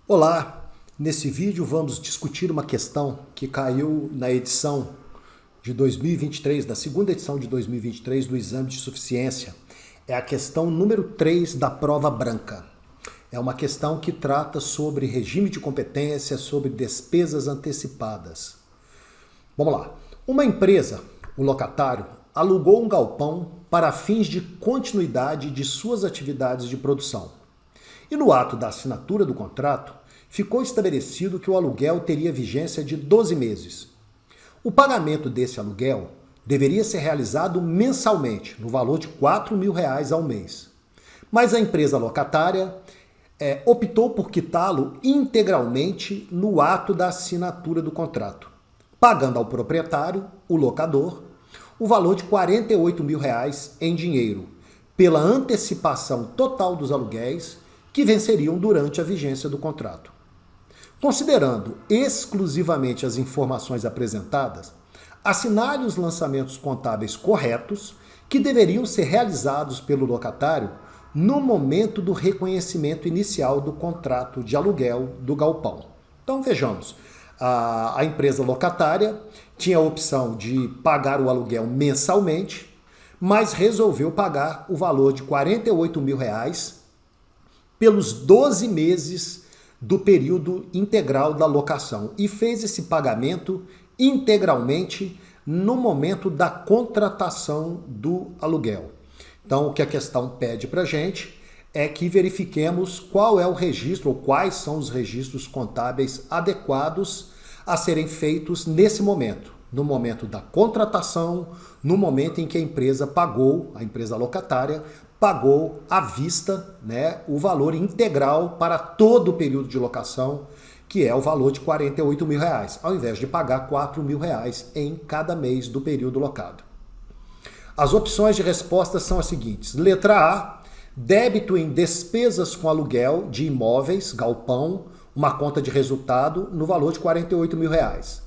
Olá, nesse vídeo vamos discutir uma questão que caiu na edição de 2023, da segunda edição de 2023 do exame de suficiência. É a questão número 3 da prova branca. É uma questão que trata sobre regime de competência, sobre despesas antecipadas. Vamos lá. Uma empresa, o locatário, alugou um galpão para fins de continuidade de suas atividades de produção. E no ato da assinatura do contrato, ficou estabelecido que o aluguel teria vigência de 12 meses. O pagamento desse aluguel deveria ser realizado mensalmente, no valor de R$ 4.000 ao mês. Mas a empresa locatária optou por quitá-lo integralmente no ato da assinatura do contrato, pagando ao proprietário, o locador, o valor de R$ 48.000 em dinheiro, pela antecipação total dos aluguéis que venceriam durante a vigência do contrato. Considerando exclusivamente as informações apresentadas, assinale os lançamentos contábeis corretos que deveriam ser realizados pelo locatário no momento do reconhecimento inicial do contrato de aluguel do galpão. Então vejamos, a empresa locatária tinha a opção de pagar o aluguel mensalmente, mas resolveu pagar o valor de R$ 48.000 pelos 12 meses do período integral da locação e fez esse pagamento integralmente no momento da contratação do aluguel. Então, o que a questão pede para a gente é que verifiquemos qual é o registro ou quais são os registros contábeis adequados a serem feitos nesse momento, no momento da contratação, no momento em que a empresa pagou, a empresa locatária, pagou à vista, o valor integral para todo o período de locação, que é o valor de R$ 48.000, ao invés de pagar R$ 4.000 em cada mês do período locado. As opções de resposta são as seguintes. Letra A, débito em despesas com aluguel de imóveis, galpão, uma conta de resultado no valor de R$ 48.000.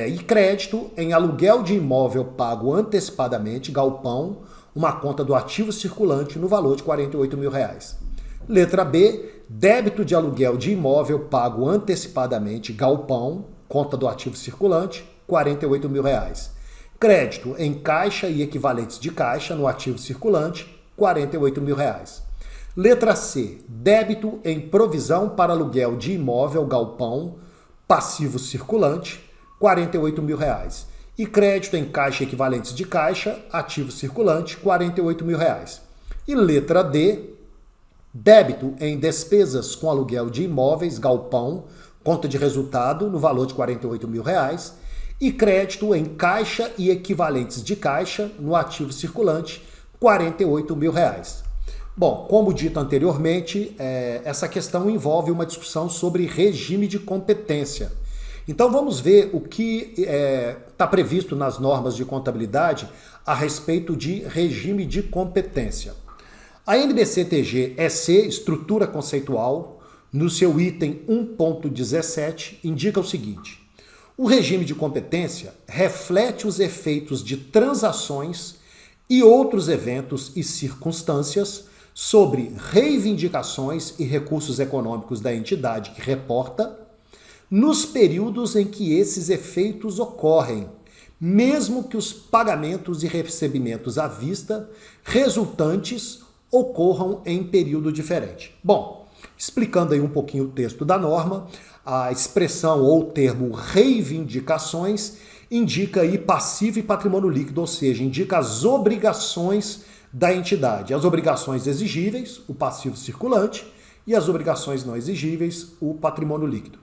E crédito em aluguel de imóvel pago antecipadamente, galpão, uma conta do ativo circulante no valor de R$ 48.000. Letra B, débito de aluguel de imóvel pago antecipadamente, galpão, conta do ativo circulante, R$ 48.000. Crédito em caixa e equivalentes de caixa no ativo circulante, R$ 48.000. Letra C, débito em provisão para aluguel de imóvel, galpão, passivo circulante, R$ 48.000. E crédito em caixa e equivalentes de caixa, ativo circulante, R$ 48.000. E letra D, débito em despesas com aluguel de imóveis, galpão, conta de resultado no valor de R$ 48.000 e crédito em caixa e equivalentes de caixa no ativo circulante, R$ 48.000. Bom, como dito anteriormente, essa questão envolve uma discussão sobre regime de competência. Então vamos ver o que está previsto nas normas de contabilidade a respeito de regime de competência. A NBC-TG-EC, estrutura conceitual, no seu item 1.17, indica o seguinte: o regime de competência reflete os efeitos de transações e outros eventos e circunstâncias sobre reivindicações e recursos econômicos da entidade que reporta, nos períodos em que esses efeitos ocorrem, mesmo que os pagamentos e recebimentos à vista resultantes ocorram em período diferente. Bom, explicando aí um pouquinho o texto da norma, a expressão ou termo reivindicações indica aí passivo e patrimônio líquido, ou seja, indica as obrigações da entidade. As obrigações exigíveis, o passivo circulante, e as obrigações não exigíveis, o patrimônio líquido.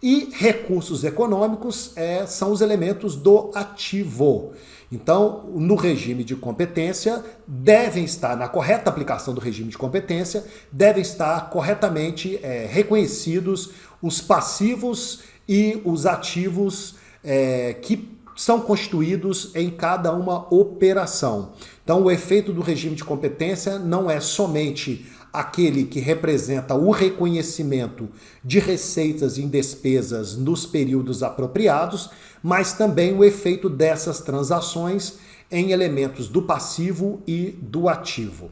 E recursos econômicos são os elementos do ativo. Então, no regime de competência, devem estar, na correta aplicação do regime de competência, devem estar corretamente reconhecidos os passivos e os ativos que são constituídos em cada uma operação. Então, o efeito do regime de competência não é somente aquele que representa o reconhecimento de receitas e despesas nos períodos apropriados, mas também o efeito dessas transações em elementos do passivo e do ativo.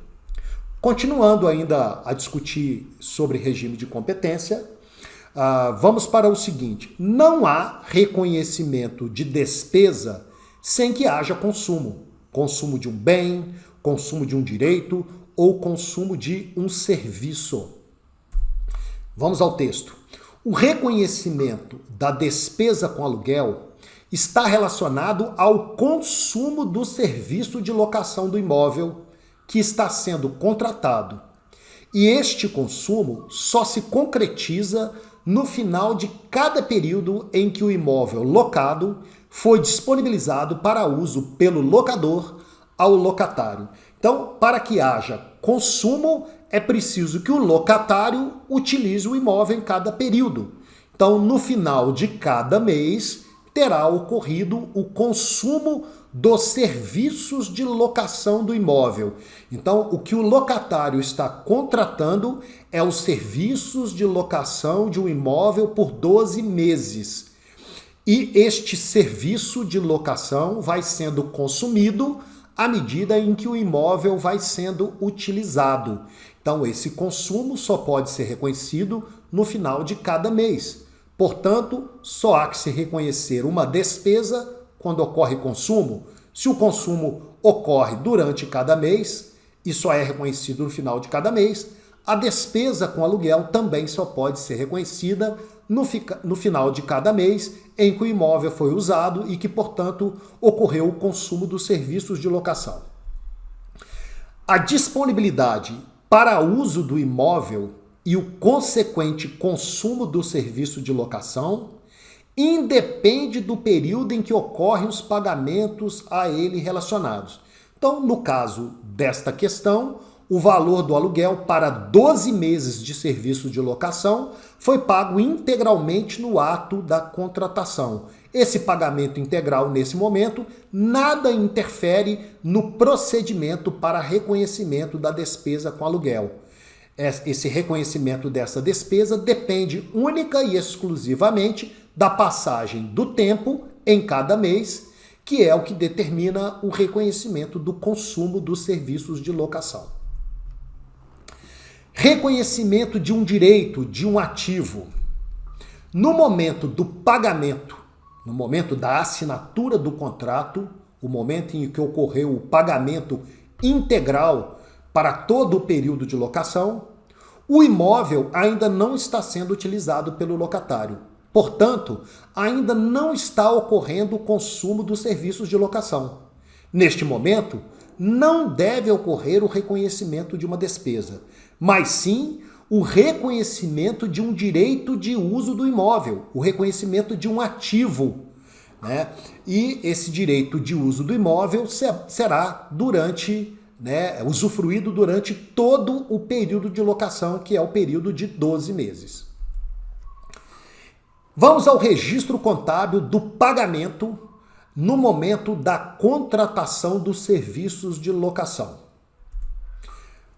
Continuando ainda a discutir sobre regime de competência, vamos para o seguinte: não há reconhecimento de despesa sem que haja consumo. Consumo de um bem, consumo de um direito ou consumo de um serviço. Vamos ao texto. O reconhecimento da despesa com aluguel está relacionado ao consumo do serviço de locação do imóvel que está sendo contratado. E este consumo só se concretiza no final de cada período em que o imóvel locado foi disponibilizado para uso pelo locador ao locatário. Então, para que haja consumo, é preciso que o locatário utilize o imóvel em cada período. Então, no final de cada mês, terá ocorrido o consumo dos serviços de locação do imóvel. Então, o que o locatário está contratando é os serviços de locação de um imóvel por 12 meses. E este serviço de locação vai sendo consumido à medida em que o imóvel vai sendo utilizado. Então, esse consumo só pode ser reconhecido no final de cada mês. Portanto, só há que se reconhecer uma despesa quando ocorre consumo. Se o consumo ocorre durante cada mês e só é reconhecido no final de cada mês, a despesa com aluguel também só pode ser reconhecida no final de cada mês em que o imóvel foi usado e que, portanto, ocorreu o consumo dos serviços de locação. A disponibilidade para uso do imóvel e o consequente consumo do serviço de locação independe do período em que ocorrem os pagamentos a ele relacionados. Então, no caso desta questão, o valor do aluguel para 12 meses de serviço de locação foi pago integralmente no ato da contratação. Esse pagamento integral, nesse momento, nada interfere no procedimento para reconhecimento da despesa com aluguel. Esse reconhecimento dessa despesa depende única e exclusivamente da passagem do tempo em cada mês, que é o que determina o reconhecimento do consumo dos serviços de locação. Reconhecimento de um direito, de um ativo. No momento do pagamento, no momento da assinatura do contrato, o momento em que ocorreu o pagamento integral para todo o período de locação, o imóvel ainda não está sendo utilizado pelo locatário. Portanto, ainda não está ocorrendo o consumo dos serviços de locação. Neste momento, não deve ocorrer o reconhecimento de uma despesa, mas sim o reconhecimento de um direito de uso do imóvel, o reconhecimento de um ativo, né? E esse direito de uso do imóvel será usufruído durante todo o período de locação, que é o período de 12 meses. Vamos ao registro contábil do pagamento no momento da contratação dos serviços de locação.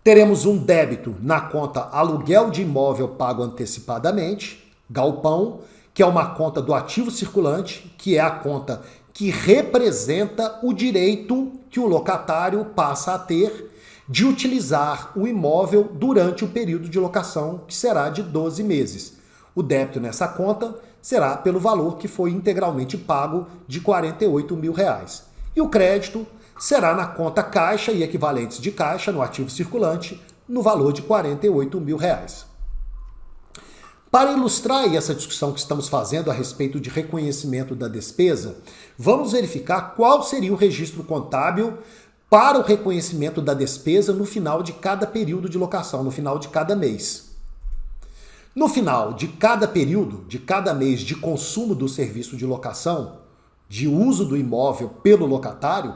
Teremos um débito na conta aluguel de imóvel pago antecipadamente, galpão, que é uma conta do ativo circulante, que é a conta que representa o direito que o locatário passa a ter de utilizar o imóvel durante o período de locação, que será de 12 meses. O débito nessa conta será pelo valor que foi integralmente pago de R$ 48 mil. E o crédito será na conta caixa e equivalentes de caixa no ativo circulante, no valor de R$ 48 mil. Para ilustrar essa discussão que estamos fazendo a respeito de reconhecimento da despesa, vamos verificar qual seria o registro contábil para o reconhecimento da despesa no final de cada período de locação, no final de cada mês. No final de cada período, de cada mês de consumo do serviço de locação, de uso do imóvel pelo locatário,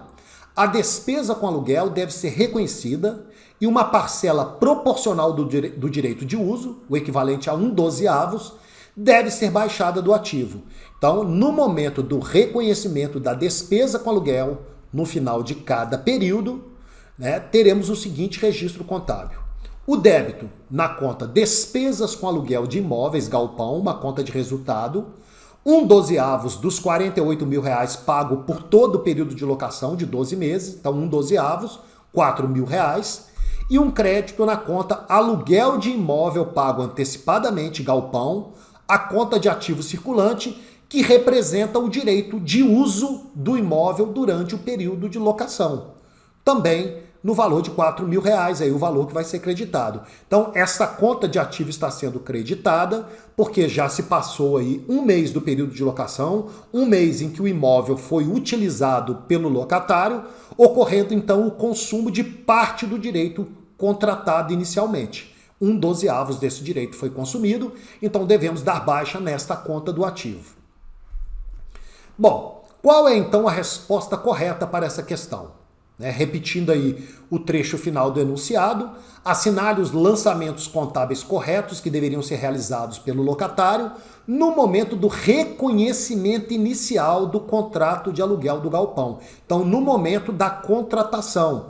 a despesa com aluguel deve ser reconhecida e uma parcela proporcional do direito de uso, o equivalente a 1/12, deve ser baixada do ativo. Então, no momento do reconhecimento da despesa com aluguel, no final de cada período, teremos o seguinte registro contábil. O débito na conta despesas com aluguel de imóveis, galpão, uma conta de resultado, 1/12 dos R$ 48 mil pago por todo o período de locação de 12 meses, então 1/12, R$ 4 mil, e um crédito na conta aluguel de imóvel pago antecipadamente, galpão, a conta de ativo circulante, que representa o direito de uso do imóvel durante o período de locação. Também no valor de R$4.000, aí o valor que vai ser creditado. Então, essa conta de ativo está sendo creditada, porque já se passou aí um mês do período de locação, um mês em que o imóvel foi utilizado pelo locatário, ocorrendo então o consumo de parte do direito contratado inicialmente. 1/12 desse direito foi consumido, então devemos dar baixa nesta conta do ativo. Bom, qual é então a resposta correta para essa questão? Repetindo aí o trecho final do enunciado, assinale os lançamentos contábeis corretos que deveriam ser realizados pelo locatário no momento do reconhecimento inicial do contrato de aluguel do galpão. Então, no momento da contratação,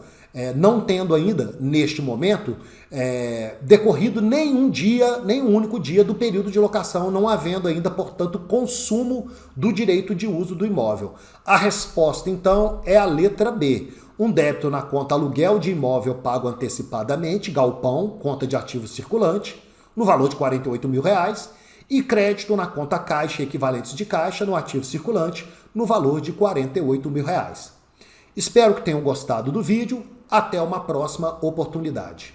não tendo ainda, neste momento, decorrido nenhum único dia do período de locação, não havendo ainda, portanto, consumo do direito de uso do imóvel. A resposta, então, é a letra B. Um débito na conta aluguel de imóvel pago antecipadamente, galpão, conta de ativo circulante, no valor de R$48.000, e crédito na conta caixa e equivalentes de caixa no ativo circulante, no valor de R$48.000. Espero que tenham gostado do vídeo. Até uma próxima oportunidade.